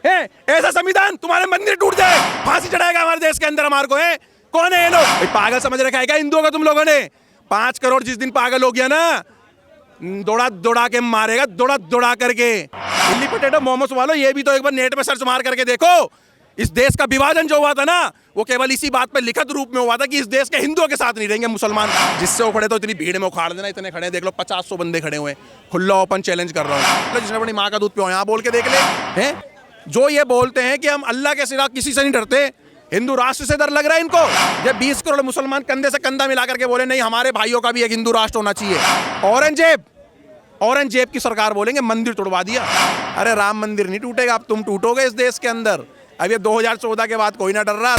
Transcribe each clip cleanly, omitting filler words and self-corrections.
है? ऐसा संविधान तुम्हारे मंदिर टूट जाए, फांसी चढ़ाएगा हमारे देश के अंदर हमारे को है? कौन है ये लोग? भाई पागल समझ रखा है क्या हिंदुओं को तुम लोगों ने? 5 करोड़ जिस दिन पागल हो गया ना, दौड़ा दौड़ा के मारेगा, दौड़ा दौड़ा करके। चिल्ली पोटैटो मोमोस वालों, ये भी तो एक बार नेट पे सर्च मार करके देखो। इस देश का विभाजन जो हुआ था ना, वो केवल इसी बात पे लिखित रूप में हुआ था कि इस देश के हिंदुओं के साथ नहीं रहेंगे मुसलमान। जिससे वो खड़े तो इतनी भीड़ में उखाड़ देना, इतने खड़े देख लो 50-100 बंदे खड़े हुए, खुला ओपन चैलेंज कर रहा हूँ, जिसने अपनी माँ का दूध पियो यहाँ बोल के देख ले। हैं जो ये बोलते हैं कि हम अल्लाह के सिवा किसी से नहीं डरते, हिंदू राष्ट्र से डर लग रहा है इनको। जब 20 करोड़ मुसलमान कंधे से कंधा मिला करके बोले नहीं हमारे भाइयों का भी एक हिंदू राष्ट्र होना चाहिए। औरंगजेब की सरकार बोलेंगे मंदिर तोड़वा दिया। अरे राम मंदिर नहीं टूटेगा, अब तुम टूटोगे इस देश के अंदर। अब ये 2014 के बाद कोई ना डर रहा।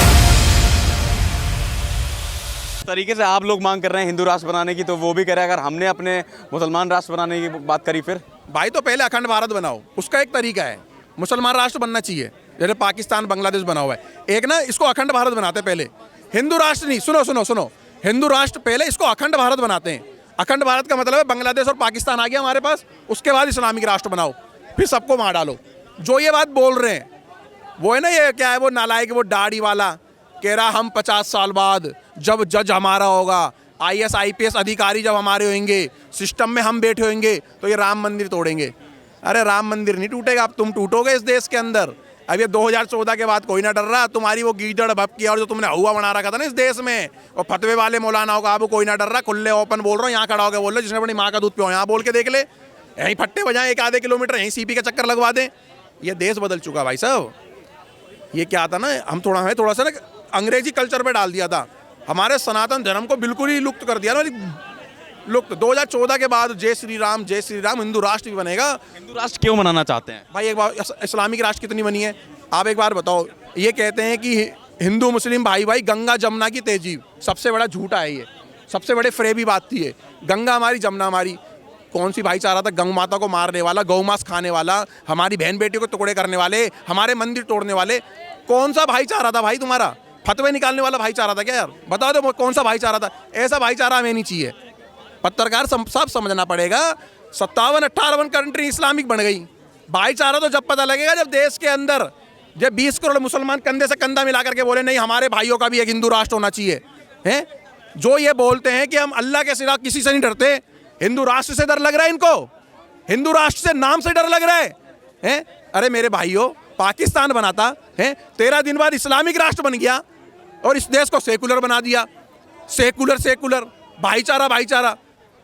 तरीके से आप लोग मांग कर रहे हैं हिंदू राष्ट्र बनाने की, तो वो भी कह रहे हैं अगर हमने अपने मुसलमान राष्ट्र बनाने की बात करी फिर। भाई तो पहले अखंड भारत बनाओ, उसका एक तरीका है। मुसलमान राष्ट्र बनना चाहिए जैसे पाकिस्तान बांग्लादेश बना हुआ है। एक ना इसको अखंड भारत बनाते पहले, हिंदू राष्ट्र नहीं। सुनो सुनो सुनो, हिंदू राष्ट्र पहले, इसको अखंड भारत बनाते हैं। अखंड भारत का मतलब है बांग्लादेश और पाकिस्तान आ गया हमारे पास, उसके बाद इस्लामिक राष्ट्र बनाओ, फिर सबको मार डालो। जो ये बात बोल रहे हैं वो है ना, ये क्या है वो नालायक, वो दाढ़ी वाला कह रहा हम 50 साल बाद जब जज हमारा होगा, IAS IPS अधिकारी जब हमारे होंगे, सिस्टम में हम बैठे होंगे, तो ये राम मंदिर तोड़ेंगे। अरे राम मंदिर नहीं टूटेगा, अब तुम टूटोगे इस देश के अंदर। अब ये 2014 के बाद कोई ना डर रहा। तुम्हारी वो गीदड़ भपकी और जो तुमने हुआ बना रखा था ना इस देश में, और फतवे वाले मौलाना होगा, अब कोई ना डर रहा। खुले ओपन बोल रहा हूँ, यहाँ खड़ा होकर बोल रहे जिसने अपनी माँ का दूध पियो यहाँ बोल के देख ले। यहीं फट्टे बजाएं 1-आधे किलोमीटर, यहीं CP का चक्कर लगवा दें। ये देश बदल चुका भाई साहब। ये क्या था ना, हम थोड़ा सा ना अंग्रेजी कल्चर पे डाल दिया था, हमारे सनातन धर्म को बिल्कुल ही लुप्त कर दिया ना। लुप्त 2014 के बाद जय श्री राम हिंदू राष्ट्र भी बनेगा। हिंदू राष्ट्र क्यों बनाना चाहते हैं भाई? एक बार इस्लामिक राष्ट्र कितनी बनी है आप एक बार बताओ। ये कहते हैं कि हिंदू मुस्लिम भाई भाई, गंगा जमुना की तहजीब, सबसे बड़ा झूठा है ये, सबसे बड़े फ्रेबी बात थी ये। गंगा हमारी जमुना हमारी, कौन सी भाईचारा था? गौ माता को मारने वाला, गौ मांस खाने वाला, हमारी बहन बेटियों को टुकड़े करने वाले, हमारे मंदिर तोड़ने वाले। कौन सा भाईचारा था भाई तुम्हारा? फतवे निकालने वाला भाईचारा था क्या यार? बता दो कौन सा भाईचारा था? ऐसा भाईचारा हमें नहीं चाहिए। पत्रकार सब समझना पड़ेगा। 57-58 कंट्री इस्लामिक बन गई। भाईचारा तो जब पता लगेगा जब देश के अंदर जब 20 करोड़ मुसलमान कंधे से कंधा मिला करके बोले नहीं हमारे भाइयों का भी एक हिंदू राष्ट्र होना चाहिए। हैं जो ये बोलते हैं कि हम अल्लाह के सिवा किसी से नहीं डरते, हिंदू राष्ट्र से डर लग रहा है इनको। हिंदू राष्ट्र से नाम से डर लग रहा है। अरे मेरे भाइयों, पाकिस्तान बनाता है, 13 दिन बाद इस्लामिक राष्ट्र बन गया और इस देश को सेकुलर बना दिया। सेकुलर भाईचारा।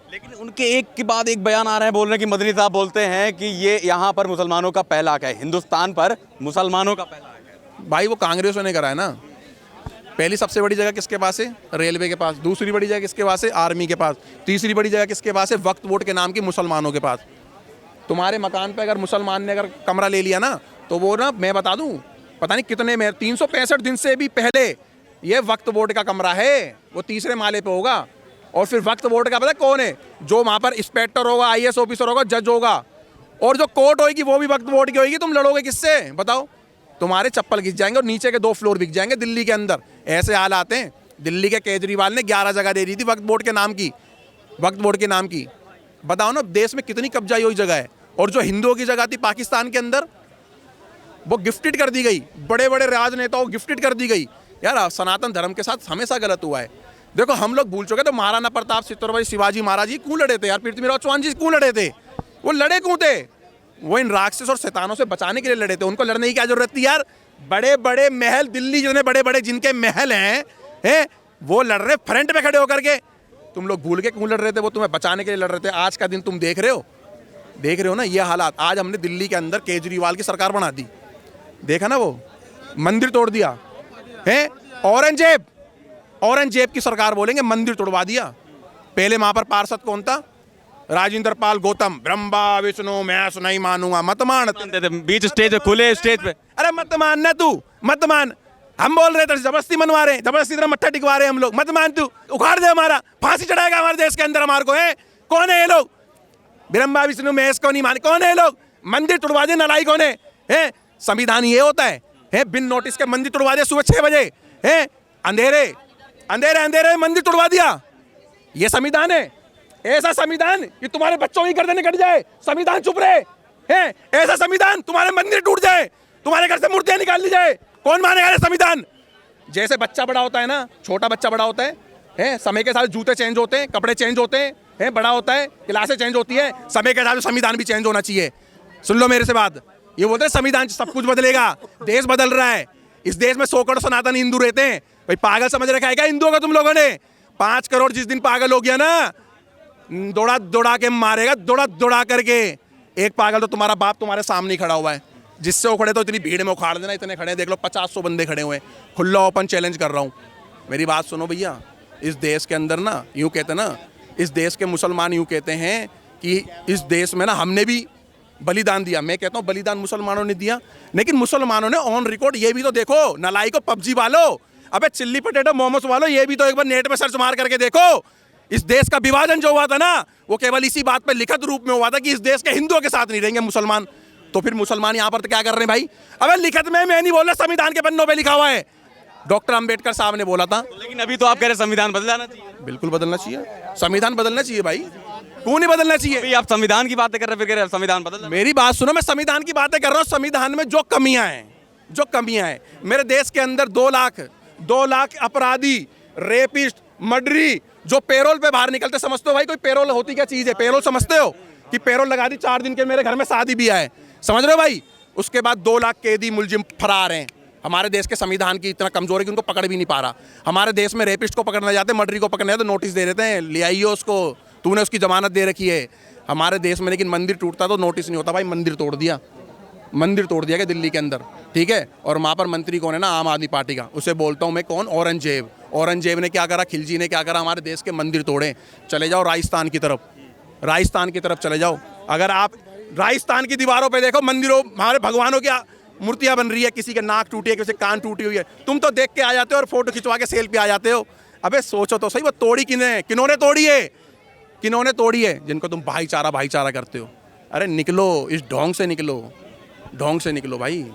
लेकिन उनके एक के बाद एक बयान आ रहे हैं, बोल रहे हैं कि मदनी साहब बोलते हैं कि ये यहाँ पर मुसलमानों का पहला हक है, हिंदुस्तान पर मुसलमानों का पहला हक है। भाई वो कांग्रेसों ने करा है ना। पहली सबसे बड़ी जगह किसके पास है? रेलवे के पास। दूसरी बड़ी जगह किसके पास है? आर्मी के पास। तीसरी बड़ी जगह किसके पास है? वक्फ बोर्ड के नाम की मुसलमानों के पास। तुम्हारे मकान पे अगर मुसलमान ने अगर कमरा ले लिया ना, तो वो ना मैं बता दूं पता नहीं कितने में 365 दिन से भी पहले ये वक्फ बोर्ड का कमरा है, वो तीसरे माले पे होगा। और फिर वक्फ बोर्ड का पता कौन है? जो वहाँ पर इंस्पेक्टर होगा, IAS ऑफिसर होगा, जज होगा, और जो कोर्ट होगी वो भी वक्फ बोर्ड की होगी। तुम लड़ोगे किससे बताओ? तुम्हारे चप्पल घिस जाएंगे और नीचे के 2 फ्लोर बिक जाएंगे दिल्ली के अंदर। ऐसे हाल आते हैं। दिल्ली के केजरीवाल ने 11 जगह दे दी थी वक्फ बोर्ड के नाम की। बताओ ना देश में कितनी कब्जाई हुई जगह है। और जो हिंदुओं की जगह थी पाकिस्तान के अंदर, वो गिफ्टेड कर दी गई, बड़े बड़े राजनेताओं को गिफ्टेड कर दी गई। यार सनातन धर्म के साथ हमेशा गलत हुआ है। देखो हम लोग भूल चुके, तो महाराणा प्रताप, चित्तौड़गढ़ शिवाजी महाराज जी क्यों लड़े थे यार? पृथ्वीराज चौहान जी क्यों लड़े थे? वो लड़े क्यों थे? वो इन राक्षस और शैतानों से बचाने के लिए लड़े थे। उनको लड़ने की क्या जरूरत थी यार? बड़े बड़े महल, दिल्ली जितने बड़े बड़े जिनके महल हैं वो लड़ रहे फ्रंट पे खड़े होकर के। तुम लोग भूल के क्यों लड़ रहे थे? वो तुम्हें बचाने के लिए लड़ रहे थे। आज का दिन तुम देख रहे हो ना ये हालात। आज हमने दिल्ली के अंदर केजरीवाल की सरकार बना दी, देखा ना, वो मंदिर तोड़ दिया है। औरंगजेब की सरकार बोलेंगे मंदिर तोड़वा दिया। पहले वहां पर पार्षद कौन था? राजेंद्र पाल गौतम। ब्रह्मा विष्णु मैं नहीं मानूंगा, मत मान। बीच स्टेज पे, खुले स्टेज पे, अरे मत मान ना तू, मत मान। हम बोल रहे थे जबरदस्ती मनवा रहे हैं, जबरदस्ती तरह मत्था टिकवा रहे हैं हम लोग। मत मान तू, उखाड़ दे हमारा, फांसी चढ़ाएगा हमारे देश के अंदर हमारे को है। कौन है ये लोग? ब्रह्मा विष्णु महेश को नहीं माने, कौन है ये लोग? मंदिर तोड़वा दे, नालाई कौन है? संविधान ये होता है बिन नोटिस के मंदिर तोड़वा दे सुबह 6 बजे है। अंधेरे मंदिर तोड़वा दिया। ये संविधान है? ऐसा संविधान कि तुम्हारे बच्चों की गर्दनें कट जाए, संविधान चुप रहे हैं? ऐसा संविधान तुम्हारे मंदिर टूट जाए, तुम्हारे घर से मूर्तियां निकाल ली जाए, कौन मानेगा ये संविधान? जैसे बच्चा बड़ा होता है ना, छोटा बच्चा बड़ा होता है, समय के साथ जूते चेंज होते हैं, कपड़े चेंज होते हैं, बड़ा होता है, क्लासें चेंज होती है, समय के साथ संविधान भी चेंज होना चाहिए। सुन लो मेरे से बात, ये बोलते हैं संविधान से सब कुछ बदलेगा, देश बदल रहा है। इस देश में 100 करोड़ सनातन हिंदू रहते हैं, भाई पागल समझ रखा है क्या हिंदुओं का तुम लोगों ने? 5 करोड़ जिस दिन पागल हो गया ना, दौड़ा दौड़ा के मारेगा, दौड़ा दौड़ा करके। एक पागल तो तुम्हारा बाप तुम्हारे सामने ही खड़ा हुआ है, जिससे वो खड़े तो इतनी भीड़ में उखाड़ देना, इतने खड़े देख लो 50-100 बंदे खड़े हुए हैं, खुला ओपन चैलेंज कर रहा हूँ। मेरी बात सुनो भैया, इस देश के अंदर ना यूँ कहते ना, इस देश के मुसलमान यूँ कहते हैं कि इस देश में ना हमने भी बलिदान दिया। मैं कहता हूँ बलिदान मुसलमानों ने दिया, लेकिन मुसलमानों ने ऑन रिकॉर्ड ये भी तो देखो, नलाई को पबजी वालों, अबे चिल्ली पटेटो मोमोस वालों, ये भी तो एक बार नेट में सर्च मार करके देखो। इस देश का विभाजन जो हुआ था ना, वो केवल इसी बात पे लिखित रूप में हुआ था कि इस देश के हिंदुओं के साथ नहीं रहेंगे मुसलमान। तो फिर मुसलमान यहाँ पर तो क्या कर रहे हैं भाई? अबे लिखित में मैं नहीं बोल रहा, संविधान के पन्नों पे लिखा हुआ है, डॉक्टर अंबेडकर साहब ने बोला था। लेकिन अभी तो आप कह रहे हैं संविधान बदलाना चाहिए। बिल्कुल बदलना चाहिए, संविधान बदलना चाहिए भाई, क्यों नहीं बदलना चाहिए? अभी आप संविधान की बातें कर रहे हैं, फिर कह रहे हैं संविधान बदलना। मेरी बात सुनो, मैं संविधान की बातें कर रहा हूँ। संविधान में जो कमियां हैं, मेरे देश के अंदर 2 लाख अपराधी, रेपिस्ट, मर्डरी जो पेरोल पे बाहर निकलते, समझते हो भाई कोई पेरोल होती क्या चीज़ है? पेरोल समझते हो कि पेरोल लगा दी, 4 दिन के मेरे घर में शादी भी आए, समझ रहे हो भाई? उसके बाद 2 लाख कैदी मुलजिम फरार हैं। हमारे देश के संविधान की इतना कमजोर है कि उनको पकड़ भी नहीं पा रहा। हमारे देश में रेपिस्ट को पकड़ना जाते, मर्डरी को पकड़ना जाते, नोटिस दे देते हैं, ले आइए उसको, तूने उसकी जमानत दे रखी है। हमारे देश में लेकिन मंदिर टूटता तो नोटिस नहीं होता, भाई मंदिर तोड़ दिया क्या दिल्ली के अंदर, ठीक है? और वहाँ पर मंत्री कौन है ना, आम आदमी पार्टी का, उसे बोलता हूँ मैं कौन, औरंगजेब ने क्या करा, खिलजी ने क्या करा, हमारे देश के मंदिर तोड़े। चले जाओ राजस्थान की तरफ चले जाओ, अगर आप राजस्थान की दीवारों पे देखो, मंदिरों, हमारे भगवानों की मूर्तियाँ बन रही है, किसी के नाक टूटी है, किसी के कान टूटी हुई है, तुम तो देख के आ जाते हो और फोटो खिंचवा के सेल्फी आ जाते हो। अबे सोचो तो सही, वो तोड़ी किन्होंने तोड़ी है? जिनको तुम भाईचारा करते हो। अरे निकलो, इस ढोंग से निकलो भाई।